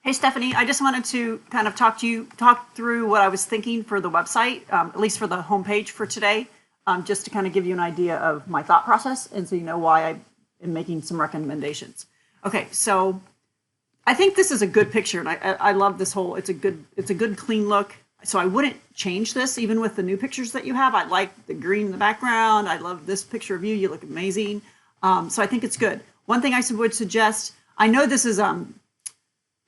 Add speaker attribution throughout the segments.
Speaker 1: Hey Stephanie, I just wanted to kind of talk through what I was thinking for the website, at least for the homepage for today, just to kind of give you an idea of my thought process, and so you know why I am making some recommendations. Okay, so I think this is a good picture, and I love this whole. It's a good clean look. So I wouldn't change this even with the new pictures that you have. I like the green in the background. I love this picture of you. You look amazing. So I think it's good. One thing I would suggest. I know this is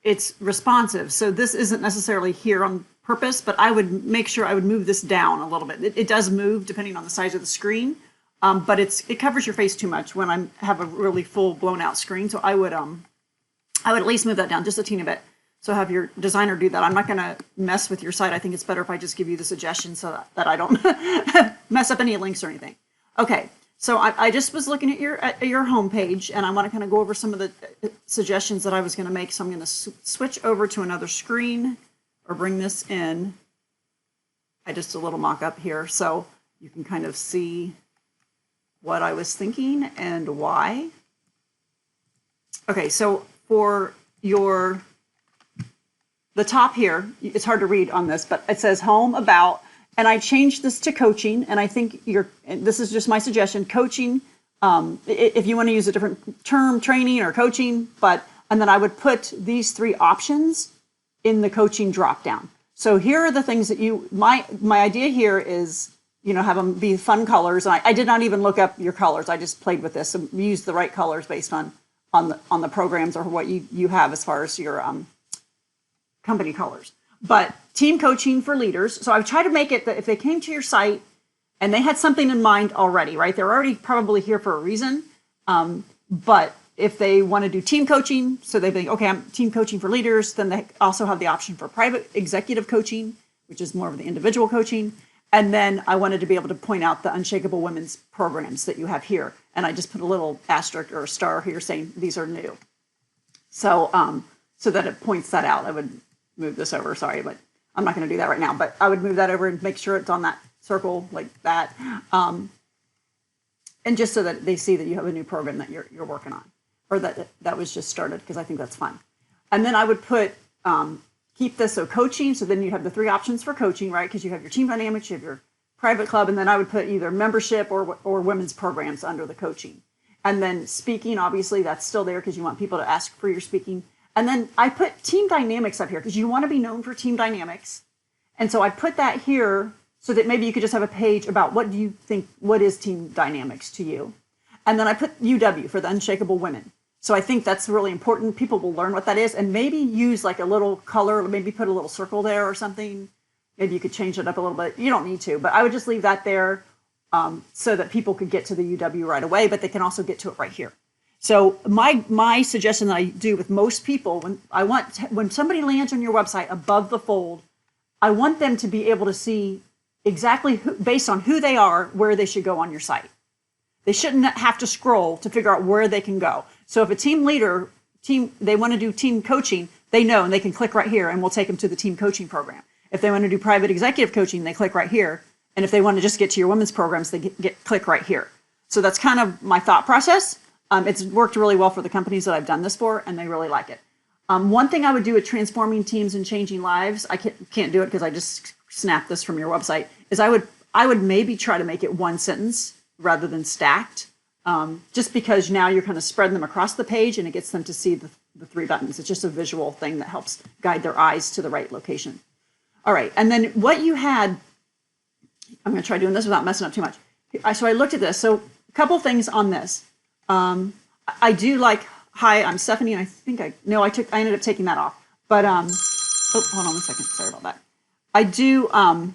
Speaker 1: it's responsive. So this isn't necessarily here on purpose, but I would make sure I would move this down a little bit. It does move depending on the size of the screen, but it covers your face too much when I have a really full blown out screen. So I would at least move that down just a teeny bit. So have your designer do that. I'm not going to mess with your site. I think it's better if I just give you the suggestion so that I don't mess up any links or anything. Okay, so I just was looking at your homepage, and I want to kind of go over some of the suggestions that I was going to make. So I'm going to switch over to another screen or bring this in. I just a little mock-up here so you can kind of see what I was thinking and why. Okay, so for the top here, it's hard to read on this, but it says home, about, and I changed this to coaching, and I think this is just my suggestion, coaching, if you want to use a different term, training or coaching, and then I would put these three options in the coaching drop down. So here are the things that my idea here is, have them be fun colors. And I did not even look up your colors. I just played with this and used the right colors based on the programs or what you have as far as your company colors. But team coaching for leaders. So I've tried to make it that if they came to your site and they had something in mind already, right? They're already probably here for a reason. But if they want to do team coaching, so they think, okay, I'm team coaching for leaders, then they also have the option for private executive coaching, which is more of the individual coaching. And then I wanted to be able to point out the Unshakable Women's programs that you have here. And I just put a little asterisk or a star here saying these are new. So so that it points that out. I would move this over, sorry, but I'm not going to do that right now. But I would move that over and make sure it's on that circle like that. And just so that they see that you have a new program that you're working on, or that was just started, because I think that's fun. And then I would put, keep this so coaching, so then you have the three options for coaching, right? Because you have your team dynamics, you have your private club, and then I would put either membership or women's programs under the coaching. And then speaking, obviously that's still there because you want people to ask for your speaking. And then I put team dynamics up here because you want to be known for team dynamics. And so I put that here so that maybe you could just have a page about what do you think, what is team dynamics to you? And then I put UW for the Unshakable Women. So I think that's really important. People will learn what that is and maybe use like a little color, maybe put a little circle there or something. Maybe you could change it up a little bit. You don't need to, but I would just leave that there so that people could get to the UW right away, but they can also get to it right here. So my suggestion that I do with most people, when somebody lands on your website above the fold, I want them to be able to see exactly based on who they are, where they should go on your site. They shouldn't have to scroll to figure out where they can go. So if a team leader, they want to do team coaching, they know, and they can click right here and we'll take them to the team coaching program. If they want to do private executive coaching, they click right here. And if they want to just get to your women's programs, they click right here. So that's kind of my thought process. It's worked really well for the companies that I've done this for, and they really like it. One thing I would do with transforming teams and changing lives, I can't do it because I just snapped this from your website, is I would maybe try to make it one sentence rather than stacked, just because now you're kind of spreading them across the page and it gets them to see the three buttons. It's just a visual thing that helps guide their eyes to the right location. All right, and then what you had, I'm going to try doing this without messing up too much. So I looked at this. So a couple things on this. I do like, hi, I'm Stephanie, and I think I ended up taking that off. But, oh, hold on one second. Sorry about that. I do, I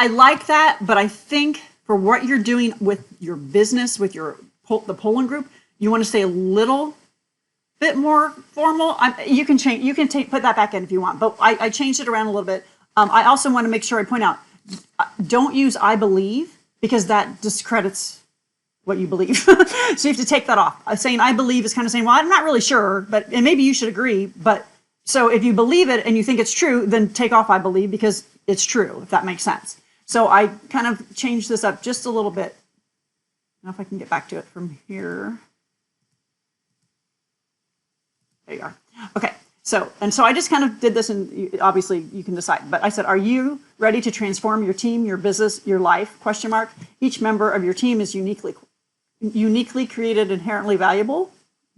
Speaker 1: like that, but I think for what you're doing with your business, with the Polen group, you want to stay a little bit more formal. You can put that back in if you want, but I changed it around a little bit. I also want to make sure I point out, don't use I believe, because that discredits what you believe. So you have to take that off. Saying I believe is kind of saying, well, I'm not really sure, and maybe you should agree. But so if you believe it and you think it's true, then take off I believe because it's true, if that makes sense. So I kind of changed this up just a little bit. Now if I can get back to it from here. There you are. Okay. So I just kind of did this, and obviously you can decide, but I said, are you ready to transform your team, your business, your life? ? Each member of your team is uniquely created, inherently valuable.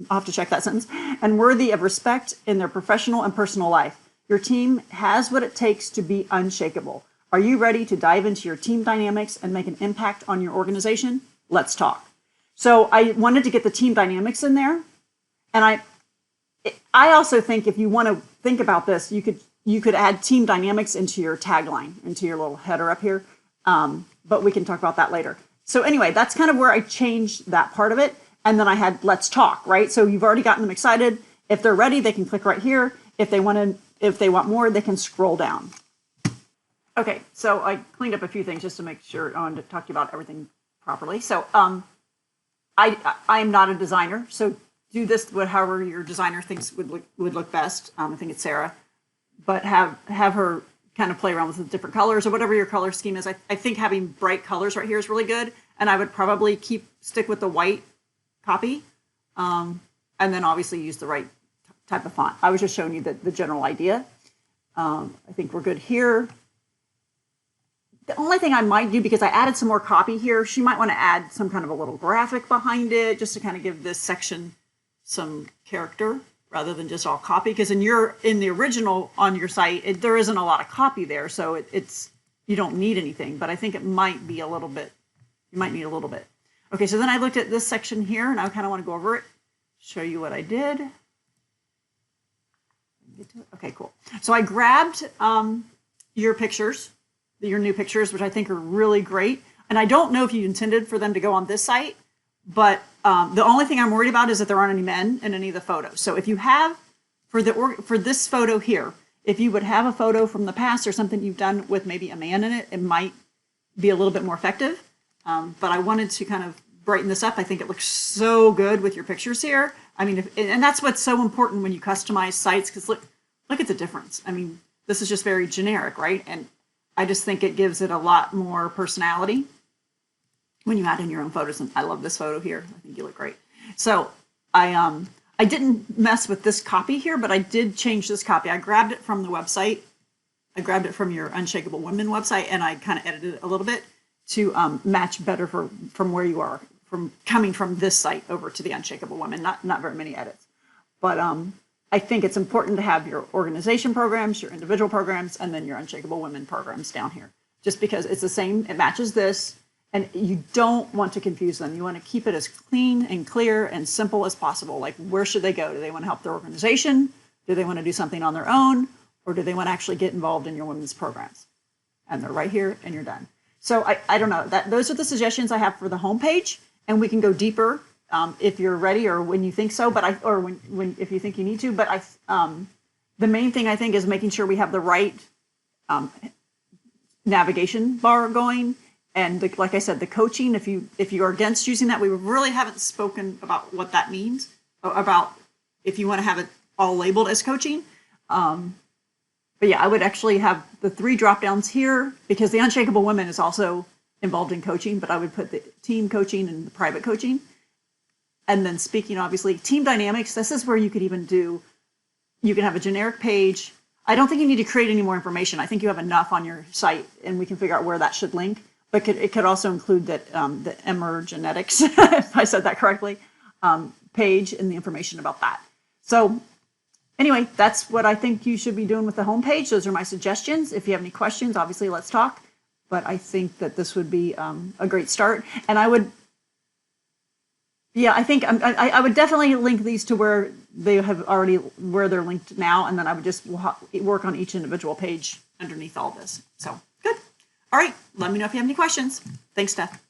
Speaker 1: I'll have to check that sentence, and worthy of respect in their professional and personal life. Your team has what it takes to be unshakable. Are you ready to dive into your team dynamics and make an impact on your organization? Let's talk. So I wanted to get the team dynamics in there, and I also think if you want to think about this, you could add team dynamics into your tagline, into your little header up here, but we can talk about that later. So anyway, that's kind of where I changed that part of it, and then I had let's talk, right? So you've already gotten them excited. If they're ready, they can click right here. If they want more, they can scroll down. Okay, so I cleaned up a few things just to make sure I wanted to talk to you about everything properly. So I am not a designer, so do this however your designer thinks would look best. I think it's Sarah, but have her kind of play around with the different colors or whatever your color scheme is. I think having bright colors right here is really good, and I would probably stick with the white copy, and then obviously use the right type of font. I was just showing you the general idea. I think we're good here. The only thing I might do, because I added some more copy here, she might want to add some kind of a little graphic behind it just to kind of give this section some character rather than just all copy. Because in the original on your site, there isn't a lot of copy there, so you don't need anything. But I think it might be a little bit. You might need a little bit. Okay, so then I looked at this section here, and I kind of want to go over it, show you what I did. Get to it. Okay, cool. So I grabbed your pictures. Your new pictures, which I think are really great. And I don't know if you intended for them to go on this site, but the only thing I'm worried about is that there aren't any men in any of the photos. So if you have, for this photo here, if you would have a photo from the past or something you've done with maybe a man in it, it might be a little bit more effective. But I wanted to kind of brighten this up. I think it looks so good with your pictures here. I mean, and that's what's so important when you customize sites, because look at the difference. I mean, this is just very generic, right? And I just think it gives it a lot more personality when you add in your own photos. And I love this photo here. I think you look great. So I didn't mess with this copy here, but I did change this copy. I grabbed it from the website. I grabbed it from your Unshakable Women website, and I kind of edited it a little bit to match better from where you are, from coming from this site over to the Unshakable Women. Not very many edits, but I think it's important to have your organization programs, your individual programs, and then your Unshakable Women programs down here. Just because it's the same, it matches this, and you don't want to confuse them. You want to keep it as clean and clear and simple as possible. Like, where should they go? Do they want to help their organization? Do they want to do something on their own? Or do they want to actually get involved in your women's programs? And they're right here, and you're done. So I don't know. Those are the suggestions I have for the homepage, and we can go deeper if you're ready or when you think so, but if you think you need to. But the main thing I think is making sure we have the right navigation bar going, and like I said, the coaching. If you are against using that, we really haven't spoken about what that means. About if you want to have it all labeled as coaching. But yeah, I would actually have the 3 drop downs here, because the Unshakable Women is also involved in coaching, but I would put the team coaching and the private coaching. And then speaking, obviously, team dynamics, this is where you could even you can have a generic page. I don't think you need to create any more information. I think you have enough on your site, and we can figure out where that should link. But it could also include that the emergenetics, if I said that correctly, page and the information about that. So anyway, that's what I think you should be doing with the homepage. Those are my suggestions. If you have any questions, obviously, let's talk. But I think that this would be a great start. And I would... Yeah, I think I would definitely link these to where where they're linked now, and then I would just work on each individual page underneath all this. So good. All right. Let me know if you have any questions. Thanks, Steph.